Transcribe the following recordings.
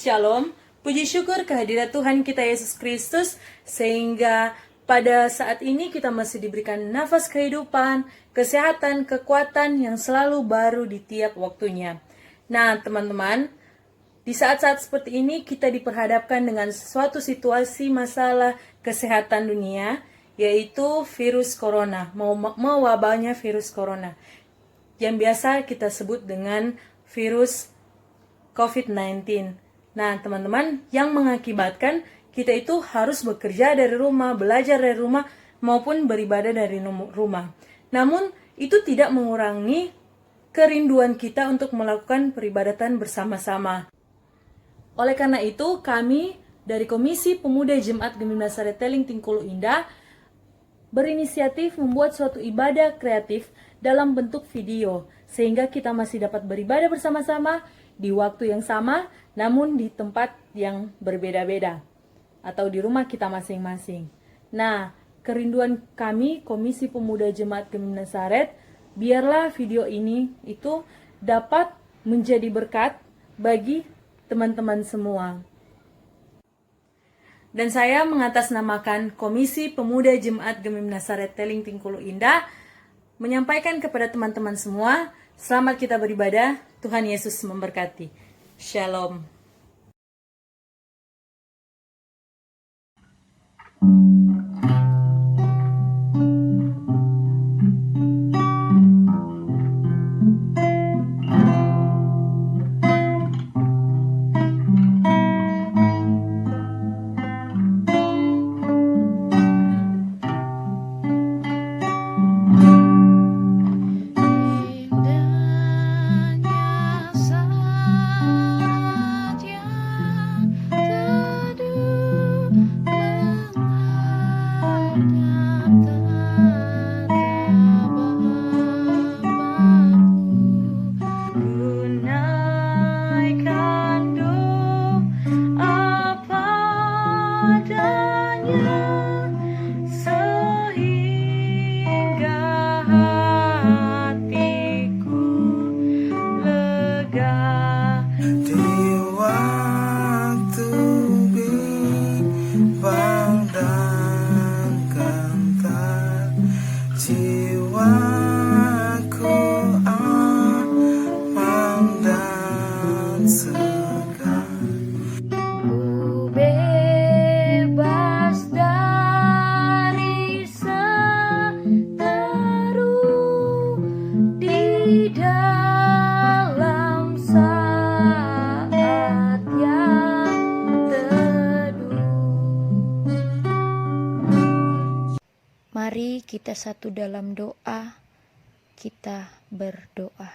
Shalom, puji syukur kehadirat Tuhan kita Yesus Kristus, sehingga pada saat ini kita masih diberikan nafas kehidupan, kesehatan, kekuatan yang selalu baru di tiap waktunya. Nah teman-teman, di saat-saat seperti ini kita diperhadapkan dengan suatu situasi masalah kesehatan dunia, yaitu virus corona, mewabahnya virus corona, yang biasa kita sebut dengan virus COVID-19. Nah teman-teman, yang mengakibatkan kita itu harus bekerja dari rumah, belajar dari rumah, maupun beribadah dari rumah. Namun itu tidak mengurangi kerinduan kita untuk melakukan peribadatan bersama-sama. Oleh karena itu, kami dari Komisi Pemuda Jemaat Gemim Nazaret Teling Tingkulu Indah berinisiatif membuat suatu ibadah kreatif dalam bentuk video, sehingga kita masih dapat beribadah bersama-sama di waktu yang sama, namun di tempat yang berbeda-beda, atau di rumah kita masing-masing. Nah, kerinduan kami, Komisi Pemuda Jemaat Gemim Nazaret, biarlah video ini itu dapat menjadi berkat bagi teman-teman semua. Dan saya mengatasnamakan Komisi Pemuda Jemaat Gemim Nazaret Teling Tingkulu Indah menyampaikan kepada teman-teman semua, selamat kita beribadah, Tuhan Yesus memberkati. Shalom. Mari kita satu dalam doa, kita berdoa.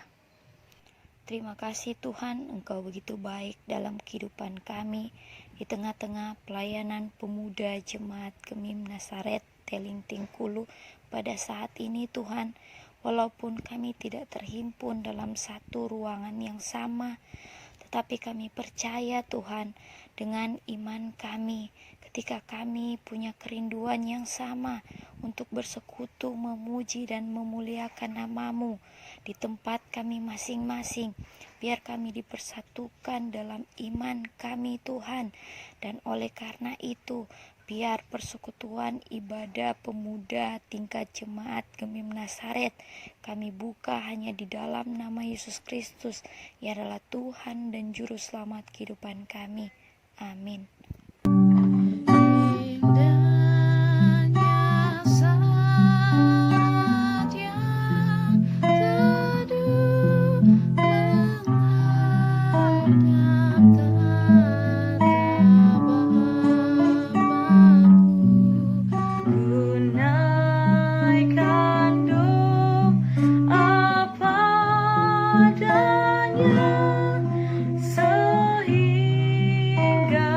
Terima kasih Tuhan, Engkau begitu baik dalam kehidupan kami di tengah-tengah pelayanan pemuda Jemaat Gemim Nazaret Teling Tingkulu pada saat ini Tuhan. Walaupun kami tidak terhimpun dalam satu ruangan yang sama, tetapi kami percaya Tuhan dengan iman kami, ketika kami punya kerinduan yang sama untuk bersekutu, memuji dan memuliakan nama-Mu di tempat kami masing-masing. Biar kami dipersatukan dalam iman kami Tuhan. Dan oleh karena itu, biar persekutuan ibadah pemuda tingkat Jemaat Gemim Nazaret kami buka hanya di dalam nama Yesus Kristus. Ia adalah Tuhan dan Juru Selamat kehidupan kami. Amin. Sehingga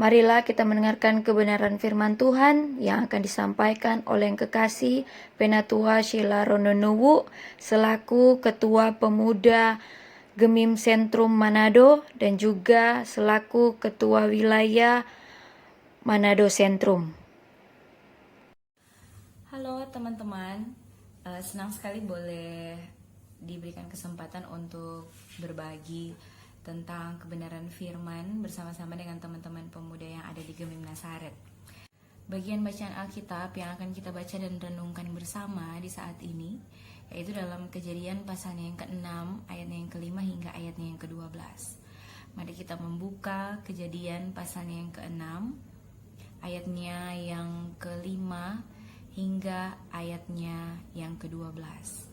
Marilah kita mendengarkan kebenaran firman Tuhan yang akan disampaikan oleh yang kekasih Penatua Sheila Rondonuwu selaku Ketua Pemuda Gemim Sentrum Manado dan juga selaku Ketua Wilayah Manado Sentrum. Halo teman-teman, senang sekali boleh diberikan kesempatan untuk berbagi tentang kebenaran firman bersama-sama dengan teman-teman pemuda yang ada di Gemim Nasaret. Bagian bacaan Alkitab yang akan kita baca dan renungkan bersama di saat ini yaitu dalam Kejadian pasalnya yang ke-6, ayatnya yang ke-5 hingga ayatnya yang ke-12. Mari kita membuka Kejadian pasalnya yang ke-6, ayatnya yang ke-5 hingga ayatnya yang ke-12.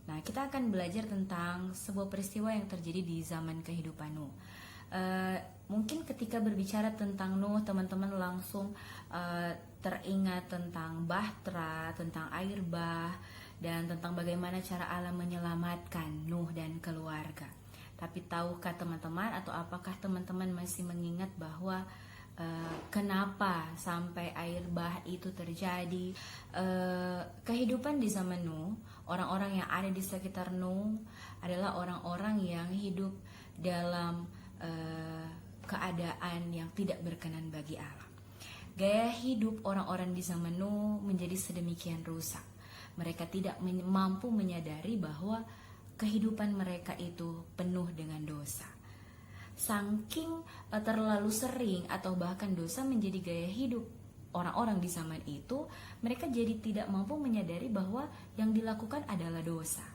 Nah, kita akan belajar tentang sebuah peristiwa yang terjadi di zaman kehidupan Nuh. Mungkin ketika berbicara tentang Nuh, teman-teman langsung teringat tentang bahtera, tentang air bah, dan tentang bagaimana cara Allah menyelamatkan Nuh dan keluarga. Tapi tahukah teman-teman atau apakah teman-teman masih mengingat bahwa kenapa sampai air bah itu terjadi? Kehidupan di zaman Nuh, orang-orang yang ada di sekitar Nuh adalah orang-orang yang hidup dalam keadaan yang tidak berkenan bagi Allah. Gaya hidup orang-orang di zaman Nuh menjadi sedemikian rusak. Mereka tidak mampu menyadari bahwa kehidupan mereka itu penuh dengan dosa. Saking terlalu sering atau bahkan dosa menjadi gaya hidup orang-orang di zaman itu, mereka jadi tidak mampu menyadari bahwa yang dilakukan adalah dosa.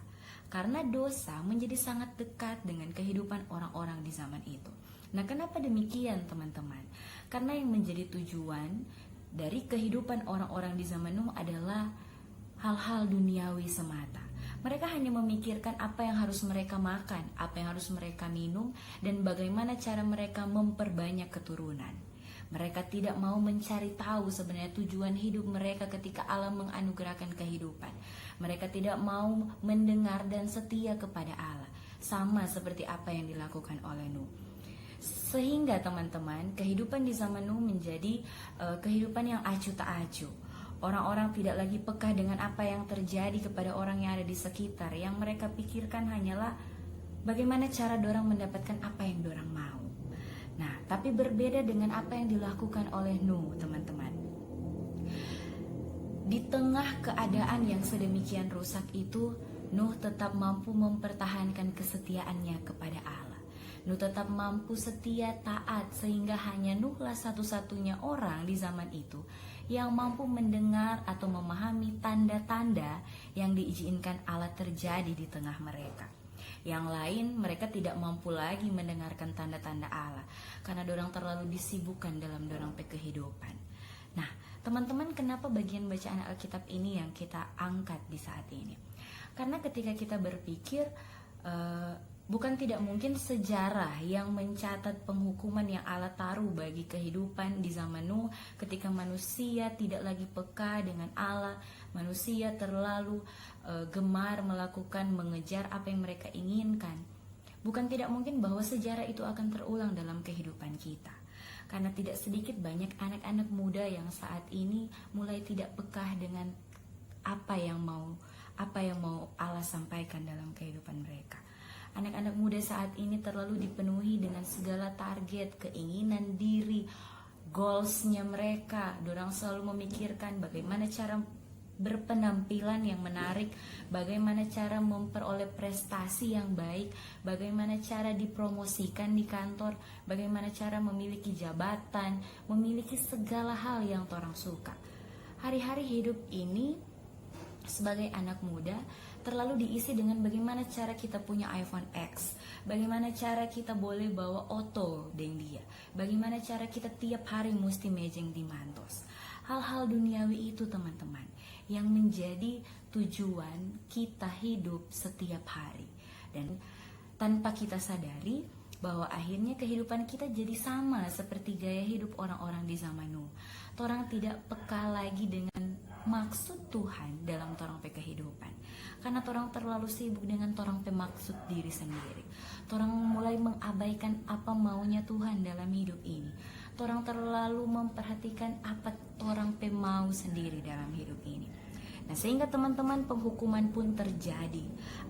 Karena dosa menjadi sangat dekat dengan kehidupan orang-orang di zaman itu. Nah, kenapa demikian teman-teman? Karena yang menjadi tujuan dari kehidupan orang-orang di zaman Nuh adalah hal-hal duniawi semata. Mereka hanya memikirkan apa yang harus mereka makan, apa yang harus mereka minum, dan bagaimana cara mereka memperbanyak keturunan. Mereka tidak mau mencari tahu sebenarnya tujuan hidup mereka ketika Allah menganugerahkan kehidupan. Mereka tidak mau mendengar dan setia kepada Allah, sama seperti apa yang dilakukan oleh Nuh. Sehingga teman-teman, kehidupan di zaman Nuh menjadi kehidupan yang acuh tak acuh. Orang-orang tidak lagi peka dengan apa yang terjadi kepada orang yang ada di sekitar. Yang mereka pikirkan hanyalah bagaimana cara dorang mendapatkan apa yang dorang mau. Nah, tapi berbeda dengan apa yang dilakukan oleh Nuh, teman-teman. Di tengah keadaan yang sedemikian rusak itu, Nuh tetap mampu mempertahankan kesetiaannya kepada Allah. Nuh tetap mampu setia taat sehingga hanya Nuhlah satu-satunya orang di zaman itu yang mampu mendengar atau memahami tanda-tanda yang diizinkan Allah terjadi di tengah mereka. Yang lain mereka tidak mampu lagi mendengarkan tanda-tanda Allah karena dorang terlalu disibukkan dalam dorang kehidupan. Nah, teman-teman, kenapa bagian bacaan Alkitab ini yang kita angkat di saat ini? Karena ketika kita berpikir bukan tidak mungkin sejarah yang mencatat penghukuman yang Allah taruh bagi kehidupan di zaman Nuh ketika manusia tidak lagi peka dengan Allah, manusia terlalu gemar melakukan, mengejar apa yang mereka inginkan. Bukan tidak mungkin bahwa sejarah itu akan terulang dalam kehidupan kita. Karena tidak sedikit banyak anak-anak muda yang saat ini mulai tidak peka dengan apa yang mau Allah sampaikan dalam kehidupan mereka. Anak-anak muda saat ini terlalu dipenuhi dengan segala target, keinginan diri, goalsnya mereka. Dorang selalu memikirkan bagaimana cara berpenampilan yang menarik, bagaimana cara memperoleh prestasi yang baik, bagaimana cara dipromosikan di kantor, bagaimana cara memiliki jabatan, memiliki segala hal yang orang suka. Hari-hari hidup ini sebagai anak muda, terlalu diisi dengan bagaimana cara kita punya iPhone X, bagaimana cara kita boleh bawa oto dengan dia, bagaimana cara kita tiap hari mesti mejeng di mantos. Hal-hal duniawi itu teman-teman yang menjadi tujuan kita hidup setiap hari. Dan tanpa kita sadari bahwa akhirnya kehidupan kita jadi sama seperti gaya hidup orang-orang di zaman Nuh. Torang tidak peka lagi dengan maksud Tuhan dalam torang pe kehidupan. Karena torang terlalu sibuk dengan torang pe maksud diri sendiri. Torang mulai mengabaikan apa maunya Tuhan dalam hidup ini. Torang terlalu memperhatikan apa torang pe mau sendiri dalam hidup ini. Nah, sehingga teman-teman penghukuman pun terjadi.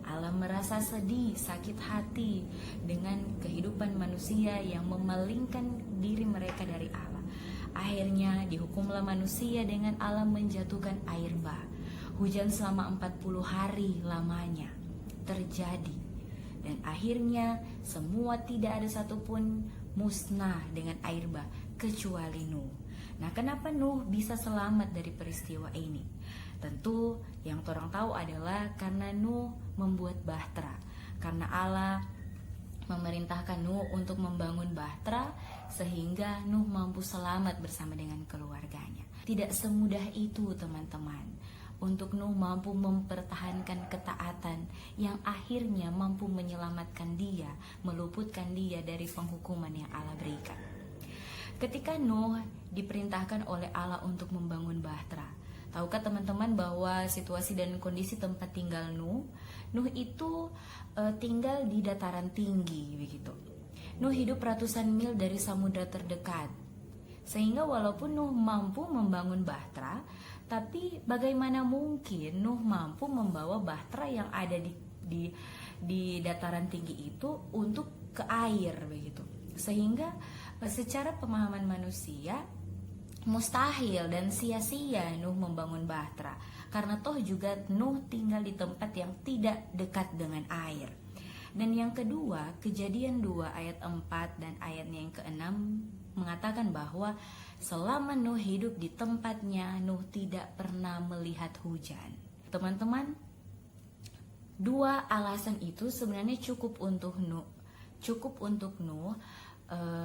Allah merasa sedih, sakit hati dengan kehidupan manusia yang memalingkan diri mereka dari Allah. Akhirnya dihukumlah manusia dengan Allah menjatuhkan air bah. Hujan selama 40 hari lamanya terjadi. Dan akhirnya semua tidak ada satupun musnah dengan air bah kecuali Nuh. Nah, kenapa Nuh bisa selamat dari peristiwa ini? Tentu yang orang tahu adalah karena Nuh membuat bahtera. Karena Allah memerintahkan Nuh untuk membangun bahtera sehingga Nuh mampu selamat bersama dengan keluarganya. Tidak semudah itu teman-teman, untuk Nuh mampu mempertahankan ketaatan yang akhirnya mampu menyelamatkan dia, meluputkan dia dari penghukuman yang Allah berikan. Ketika Nuh diperintahkan oleh Allah untuk membangun bahtera, tahukah teman-teman bahwa situasi dan kondisi tempat tinggal Nuh itu tinggal di dataran tinggi begitu. Nuh hidup ratusan mil dari samudra terdekat. Sehingga walaupun Nuh mampu membangun bahtera, tapi bagaimana mungkin Nuh mampu membawa bahtera yang ada di dataran tinggi itu untuk ke air begitu. Sehingga secara pemahaman manusia mustahil dan sia-sia Nuh membangun bahtera, karena toh juga Nuh tinggal di tempat yang tidak dekat dengan air. Dan yang kedua, Kejadian 2 ayat 4 dan ayatnya yang ke-6 mengatakan bahwa selama Nuh hidup di tempatnya, Nuh tidak pernah melihat hujan. Teman-teman, dua alasan itu sebenarnya cukup untuk Nuh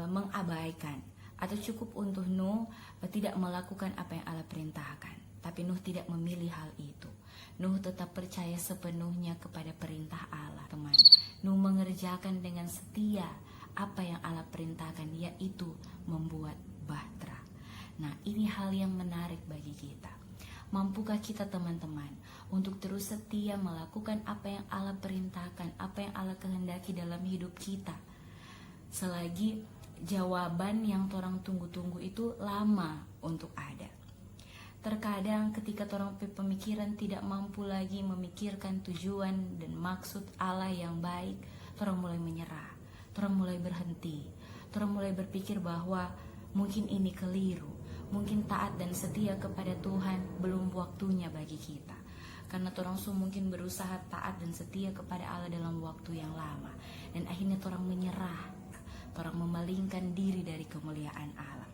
mengabaikan, atau cukup untuk Nuh tidak melakukan apa yang Allah perintahkan. Tapi Nuh tidak memilih hal itu. Nuh tetap percaya sepenuhnya kepada perintah Allah, teman. Nuh mengerjakan dengan setia apa yang Allah perintahkan, yaitu membuat bahtera. Nah, ini hal yang menarik bagi kita. Mampukah kita teman-teman untuk terus setia melakukan apa yang Allah perintahkan, apa yang Allah kehendaki dalam hidup kita, selagi jawaban yang orang tunggu-tunggu itu lama untuk ada. Terkadang ketika orang pemikiran tidak mampu lagi memikirkan tujuan dan maksud Allah yang baik, orang mulai menyerah, orang mulai berhenti, orang mulai berpikir bahwa mungkin ini keliru, mungkin taat dan setia kepada Tuhan belum waktunya bagi kita. Karena orang mungkin berusaha taat dan setia kepada Allah dalam waktu yang lama, dan akhirnya orang menyerah, orang memalingkan diri dari kemuliaan Allah.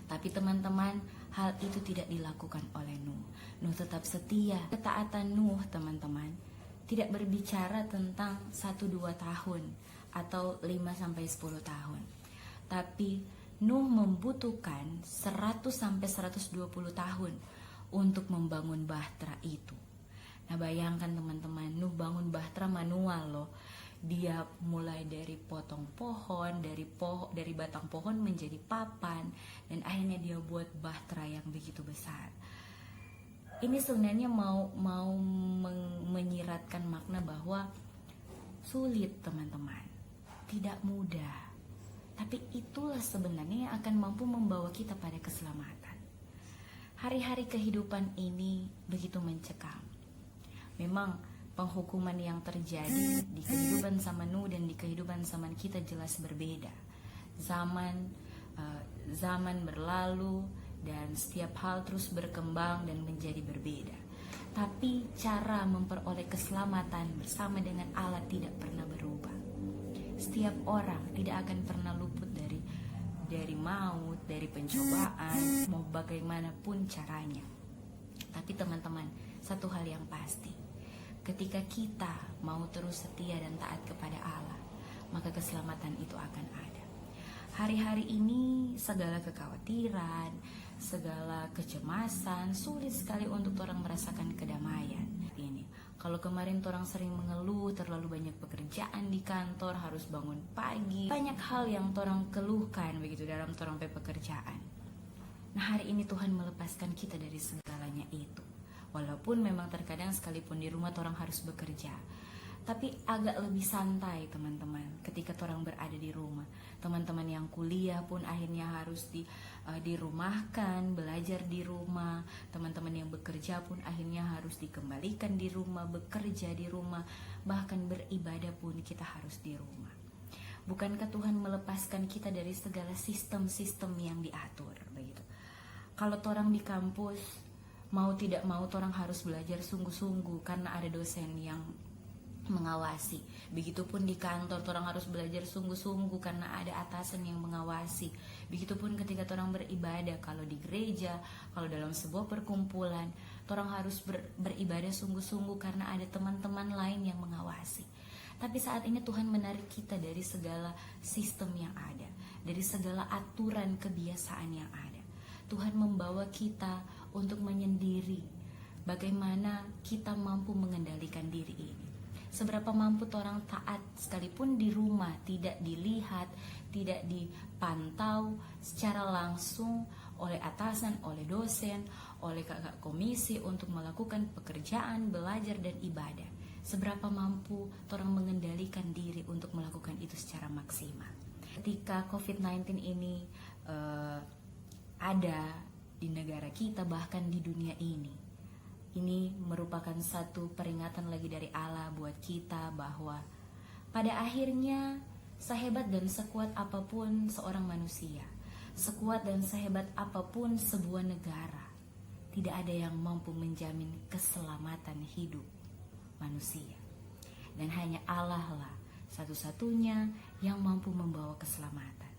Tapi teman-teman, hal itu tidak dilakukan oleh Nuh. Nuh tetap setia. Ketaatan Nuh, teman-teman, tidak berbicara tentang 1-2 tahun atau 5-10 tahun. Tapi Nuh membutuhkan 100-120 tahun untuk membangun bahtera itu. Nah, bayangkan teman-teman, Nuh bangun bahtera manual loh. Dia mulai dari potong pohon, dari batang pohon menjadi papan, dan akhirnya dia buat bahtera yang begitu besar. Ini sebenarnya mau menyiratkan makna bahwa sulit teman-teman, tidak mudah. Tapi itulah sebenarnya yang akan mampu membawa kita pada keselamatan. Hari-hari kehidupan ini begitu mencekam. Memang penghukuman yang terjadi di kehidupan zaman Nuh dan di kehidupan zaman kita jelas berbeda. Zaman berlalu dan setiap hal terus berkembang dan menjadi berbeda. Tapi cara memperoleh keselamatan bersama dengan Allah tidak pernah berubah. Setiap orang tidak akan pernah luput dari maut, dari pencobaan, mau bagaimanapun caranya. Tapi teman-teman, satu hal yang pasti, Ketika kita mau terus setia dan taat kepada Allah, maka keselamatan itu akan ada. Hari-hari ini segala kekhawatiran, segala kecemasan, sulit sekali untuk orang merasakan kedamaian. Ini, kalau kemarin orang sering mengeluh terlalu banyak pekerjaan di kantor, harus bangun pagi, banyak hal yang orang keluhkan begitu dalam orang pekerjaan. Nah, hari ini Tuhan melepaskan kita dari segalanya itu. Walaupun memang terkadang sekalipun di rumah orang harus bekerja, tapi agak lebih santai teman-teman ketika orang berada di rumah. Teman-teman yang kuliah pun akhirnya harus dirumahkan, belajar di rumah. Teman-teman yang bekerja pun akhirnya harus dikembalikan di rumah, bekerja di rumah. Bahkan beribadah pun kita harus di rumah. Bukankah Tuhan melepaskan kita dari segala sistem-sistem yang diatur begitu? Kalau orang di kampus, mau tidak mau orang harus belajar sungguh-sungguh karena ada dosen yang mengawasi. Begitupun di kantor orang harus belajar sungguh-sungguh karena ada atasan yang mengawasi. Begitupun ketika orang beribadah, kalau di gereja, kalau dalam sebuah perkumpulan, orang harus beribadah sungguh-sungguh karena ada teman-teman lain yang mengawasi. Tapi saat ini Tuhan menarik kita dari segala sistem yang ada, dari segala aturan kebiasaan yang ada. Tuhan membawa kita untuk menyendiri bagaimana kita mampu mengendalikan diri ini. Seberapa mampu orang taat sekalipun di rumah, tidak dilihat, tidak dipantau secara langsung oleh atasan, oleh dosen, oleh kakak komisi untuk melakukan pekerjaan, belajar dan ibadah. Seberapa mampu orang mengendalikan diri untuk melakukan itu secara maksimal. Ketika COVID-19 ini ada di negara kita, bahkan di dunia ini merupakan satu peringatan lagi dari Allah buat kita bahwa pada akhirnya sehebat dan sekuat apapun seorang manusia, sekuat dan sehebat apapun sebuah negara, tidak ada yang mampu menjamin keselamatan hidup manusia. Dan hanya Allah lah satu-satunya yang mampu membawa keselamatan.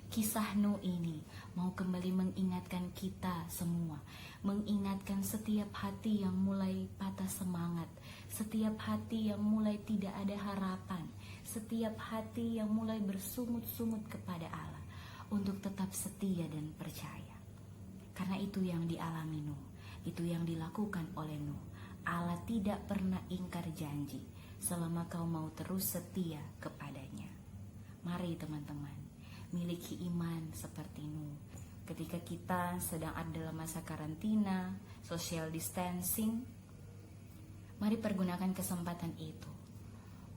Kisah Nuh ini mau kembali mengingatkan kita semua, mengingatkan setiap hati yang mulai patah semangat, setiap hati yang mulai tidak ada harapan, setiap hati yang mulai bersungut-sungut kepada Allah untuk tetap setia dan percaya. Karena itu yang dialami Nuh, itu yang dilakukan oleh Nuh. Allah tidak pernah ingkar janji selama kau mau terus setia kepadanya. Mari teman-teman, miliki iman seperti Nuh. Ketika kita sedang ada dalam masa karantina, social distancing, mari pergunakan kesempatan itu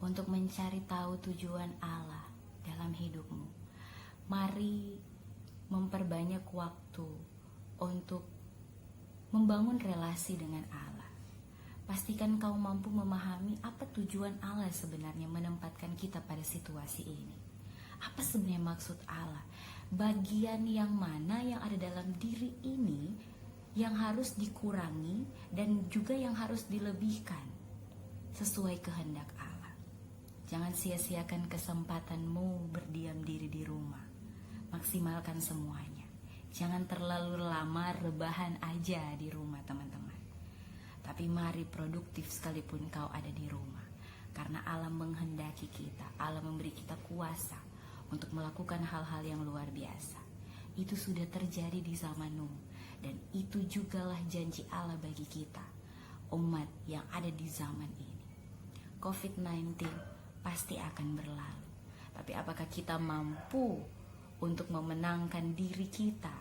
untuk mencari tahu tujuan Allah dalam hidupmu. Mari memperbanyak waktu untuk membangun relasi dengan Allah. Pastikan kau mampu memahami apa tujuan Allah sebenarnya menempatkan kita pada situasi ini. Apa sebenarnya maksud Allah? Bagian yang mana yang ada dalam diri ini yang harus dikurangi dan juga yang harus dilebihkan sesuai kehendak Allah. Jangan sia-siakan kesempatanmu berdiam diri di rumah. Maksimalkan semuanya. Jangan terlalu lama rebahan aja di rumah teman-teman. Tapi mari produktif sekalipun kau ada di rumah. Karena Allah menghendaki kita, Allah memberi kita kuasa untuk melakukan hal-hal yang luar biasa. Itu sudah terjadi di zaman Nuh, dan itu jugalah janji Allah bagi kita, umat yang ada di zaman ini. COVID-19 pasti akan berlalu, tapi apakah kita mampu untuk memenangkan diri kita,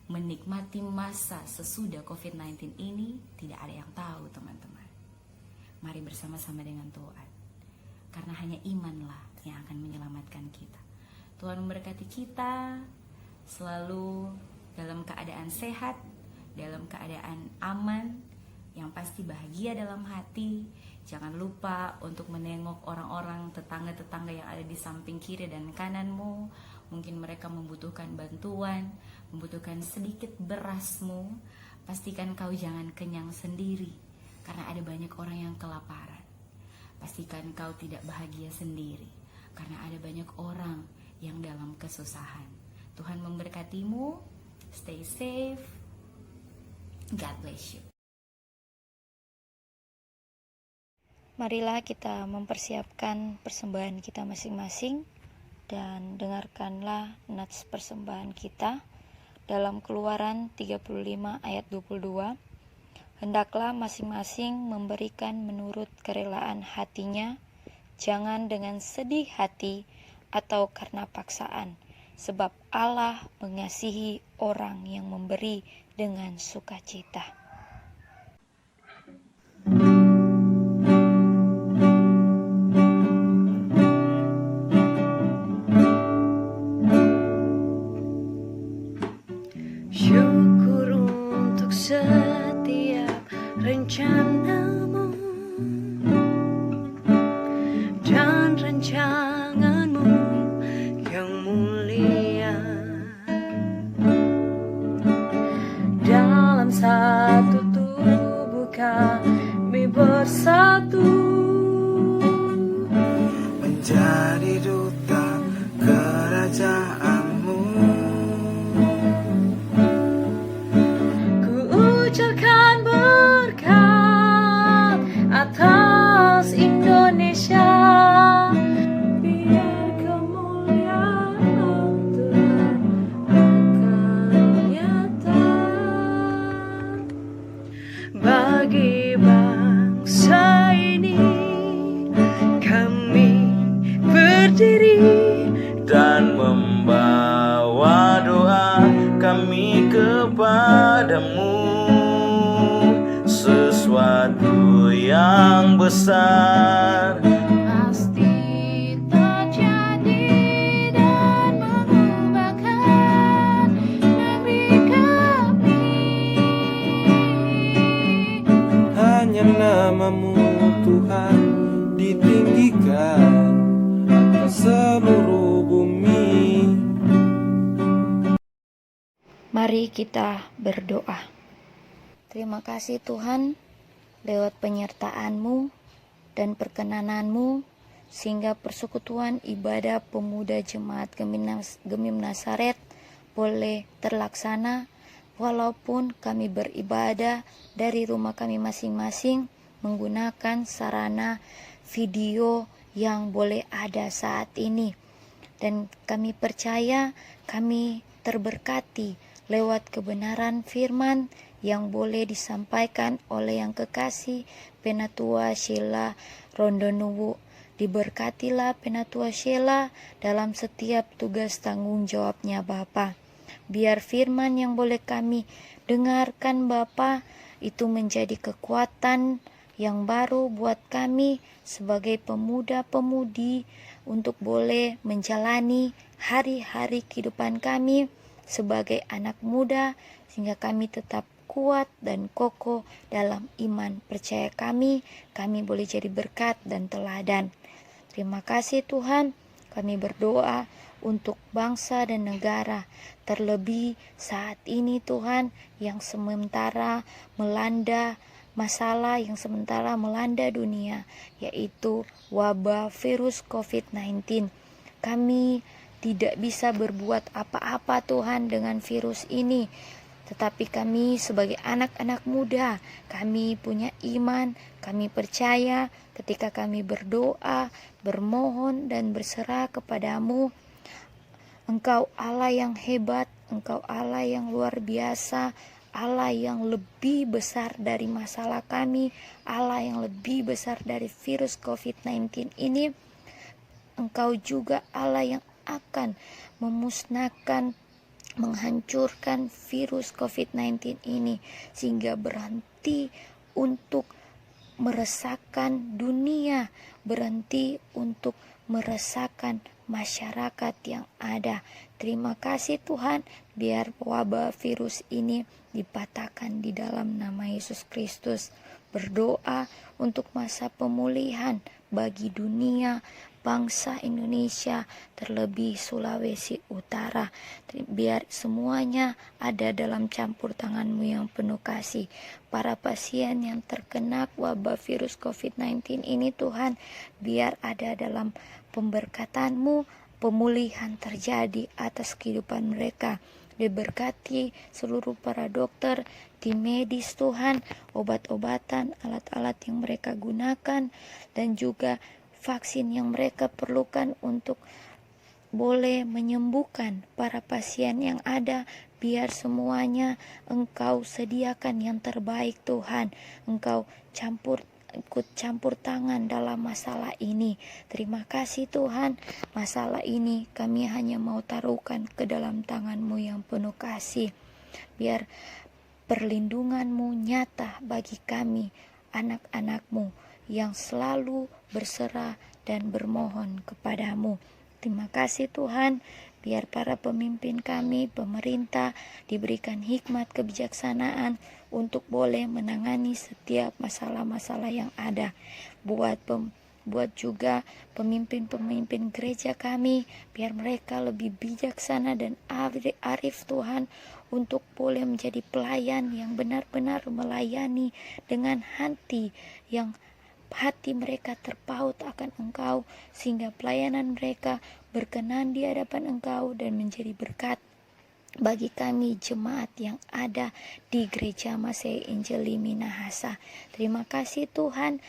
menikmati masa sesudah COVID-19 ini? Tidak ada yang tahu teman-teman. Mari bersama-sama dengan Tuhan, karena hanya imanlah yang akan menyelamatkan kita. Tuhan memberkati kita selalu dalam keadaan sehat, dalam keadaan aman, yang pasti bahagia dalam hati. Jangan lupa untuk menengok orang-orang, tetangga-tetangga yang ada di samping kiri dan kananmu. Mungkin mereka membutuhkan bantuan, membutuhkan sedikit berasmu. Pastikan kau jangan kenyang sendiri, karena ada banyak orang yang kelaparan. Pastikan kau tidak bahagia sendiri, karena ada banyak orang yang dalam kesusahan. Tuhan memberkatimu. Stay safe. God bless you. Marilah kita mempersiapkan persembahan kita masing-masing dan dengarkanlah nats persembahan kita dalam Keluaran 35 ayat 22. Hendaklah masing-masing memberikan menurut kerelaan hatinya, jangan dengan sedih hati atau karena paksaan, sebab Allah mengasihi orang yang memberi dengan sukacita. Syukur untuk setiap rencanamu dan rancanganmu yang mulia. Dalam satu tubuh kami bersatu, menjadi duta kerajaanmu. ku ucapkan berkat atas Indonesia. Biar kemuliaan Tuhan akan nyata Bagi bangsa ini kami berdiri Dan membawa doa kami kepadamu, sesuatu yang besar Pasti terjadi dan mengubahkan negeri kami. Hanya namamu Tuhan ditinggikan atas seluruh bumi. Mari kita berdoa. Terima kasih Tuhan, lewat penyertaan-Mu dan perkenananmu, sehingga persekutuan ibadah pemuda Jemaat Gemim Nasaret boleh terlaksana, walaupun kami beribadah dari rumah kami masing-masing menggunakan sarana video yang boleh ada saat ini. Dan kami percaya kami terberkati lewat kebenaran firman yang boleh disampaikan oleh yang kekasih Penatua Sheila Rondonuwu. Diberkatilah Penatua Sheila dalam setiap tugas tanggung jawabnya Bapa. Biar firman yang boleh kami dengarkan Bapa itu menjadi kekuatan yang baru buat kami sebagai pemuda-pemudi untuk boleh menjalani hari-hari kehidupan kami sebagai anak muda, sehingga kami tetap kuat dan kokoh dalam iman percaya kami boleh jadi berkat dan teladan. Terima kasih Tuhan, kami berdoa untuk bangsa dan negara, terlebih saat ini Tuhan yang sementara melanda masalah yang sementara melanda dunia, yaitu wabah virus COVID-19. Kami tidak bisa berbuat apa-apa Tuhan dengan virus ini, tetapi kami sebagai anak-anak muda, kami punya iman, kami percaya ketika kami berdoa, bermohon dan berserah kepadamu, Engkau Allah yang hebat, Engkau Allah yang luar biasa, Allah yang lebih besar dari masalah kami, Allah yang lebih besar dari virus COVID-19 ini. Engkau juga Allah yang akan memusnahkan, menghancurkan virus COVID-19 ini, sehingga berhenti untuk meresahkan dunia, berhenti untuk meresahkan masyarakat yang ada. Terima kasih Tuhan, biar wabah virus ini dipatahkan di dalam nama Yesus Kristus. Berdoa untuk masa pemulihan bagi dunia, bangsa Indonesia, terlebih Sulawesi Utara. Biar semuanya ada dalam campur tangan-Mu yang penuh kasih. Para pasien yang terkena wabah virus COVID-19 ini Tuhan, biar ada dalam pemberkatan-Mu, pemulihan terjadi atas kehidupan mereka. Diberkati seluruh para dokter, tim medis Tuhan, obat-obatan, alat-alat yang mereka gunakan, dan juga vaksin yang mereka perlukan untuk boleh menyembuhkan para pasien yang ada. Biar semuanya Engkau sediakan yang terbaik Tuhan. Engkau ikut campur tangan dalam masalah ini. Terima kasih Tuhan, masalah ini kami hanya mau taruhkan ke dalam tangan-Mu yang penuh kasih. Biar perlindungan-Mu nyata bagi kami, anak-anak-Mu yang selalu berserah dan bermohon kepadamu. Terima kasih Tuhan, biar para pemimpin kami, pemerintah, diberikan hikmat kebijaksanaan untuk boleh menangani setiap masalah-masalah yang ada. Buat juga pemimpin-pemimpin gereja kami, biar mereka lebih bijaksana dan arif Tuhan, untuk boleh menjadi pelayan yang benar-benar melayani dengan hati mereka terpaut akan Engkau, sehingga pelayanan mereka berkenan di hadapan Engkau dan menjadi berkat bagi kami jemaat yang ada di Gereja Masih Injili Minahasa. Terima kasih Tuhan,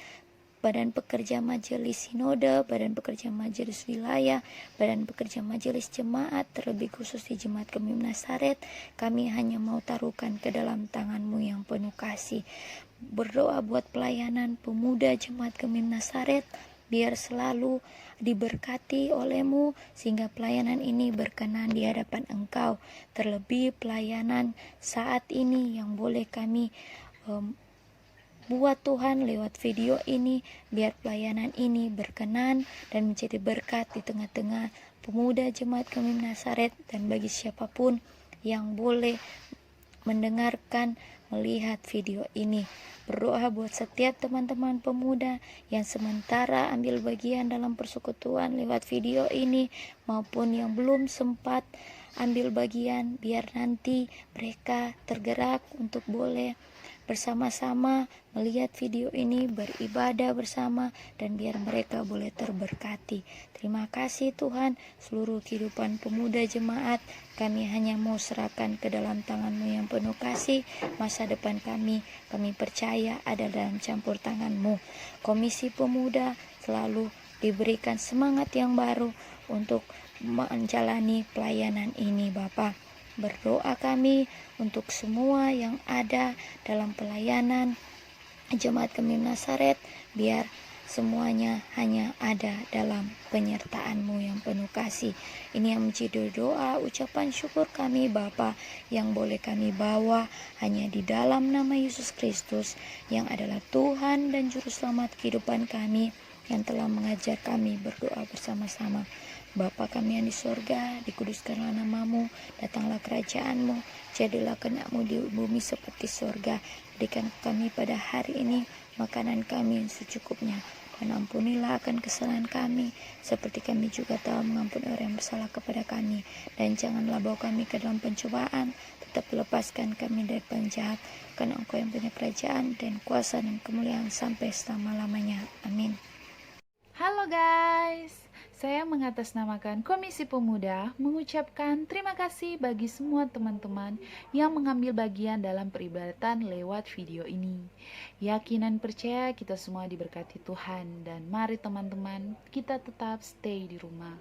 Badan Pekerja Majelis Sinode, Badan Pekerja Majelis Wilayah, Badan Pekerja Majelis Jemaat, terlebih khusus di Jemaat Kemim Nasaret, kami hanya mau taruhkan ke dalam tangan-Mu yang penuh kasih. Berdoa buat pelayanan pemuda Jemaat Kemim Nasaret, biar selalu diberkati oleh-Mu, sehingga pelayanan ini berkenan di hadapan Engkau. Terlebih pelayanan saat ini yang boleh kami buat Tuhan lewat video ini, biar pelayanan ini berkenan dan menjadi berkat di tengah-tengah pemuda Jemaat Kemim Nasaret, dan bagi siapapun yang boleh mendengarkan, melihat video ini. Berdoa buat setiap teman-teman pemuda yang sementara ambil bagian dalam persekutuan lewat video ini, maupun yang belum sempat ambil bagian, biar nanti mereka tergerak untuk boleh bersama-sama melihat video ini, beribadah bersama, dan biar mereka boleh terberkati. Terima kasih Tuhan, seluruh kehidupan pemuda jemaat kami hanya mau serahkan ke dalam tangan-Mu yang penuh kasih. Masa depan kami percaya ada dalam campur tangan-Mu. Komisi Pemuda selalu diberikan semangat yang baru untuk menjalani pelayanan ini Bapa. Berdoa kami untuk semua yang ada dalam pelayanan Jemaat Kemim Nasaret, biar semuanya hanya ada dalam penyertaan-Mu yang penuh kasih. Ini yang menjadi doa ucapan syukur kami Bapa, yang boleh kami bawa hanya di dalam nama Yesus Kristus, yang adalah Tuhan dan Juru Selamat kehidupan kami, yang telah mengajar kami berdoa bersama-sama. Bapa kami yang di sorga, dikuduskanlah nama-Mu, datanglah kerajaan-Mu, jadilah kehendak-Mu di bumi seperti sorga. Berikan kami pada hari ini makanan kami yang secukupnya, dan ampunilah akan kesalahan kami, seperti kami juga telah mengampuni orang yang bersalah kepada kami. Dan janganlah bawa kami ke dalam pencobaan, tetapi lepaskan kami dari penjahat, karena Engkau yang punya kerajaan dan kuasa dan kemuliaan sampai selama-lamanya. Amin. Halo guys, saya mengatasnamakan Komisi Pemuda mengucapkan terima kasih bagi semua teman-teman yang mengambil bagian dalam peribadatan lewat video ini. Yakin dan percaya kita semua diberkati Tuhan, dan mari teman-teman kita tetap stay di rumah.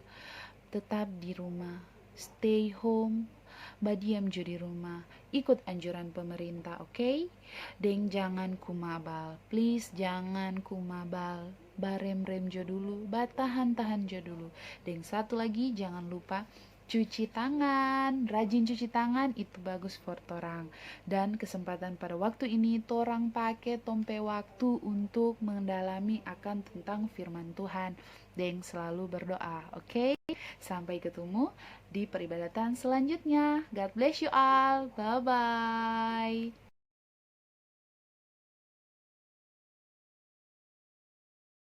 Tetap di rumah, stay home, badiam jo di rumah, ikut anjuran pemerintah, oke? Deng jangan kumabal, please jangan kumabal. Barem-rem jo dulu, batahan-tahan jo dulu. Dan satu lagi, jangan lupa cuci tangan. Rajin cuci tangan, itu bagus for torang. Dan kesempatan pada waktu ini torang pakai tompe waktu untuk mendalami akan tentang firman Tuhan. Dan selalu berdoa, oke? Sampai ketemu di peribadatan selanjutnya. God bless you all. Bye-bye.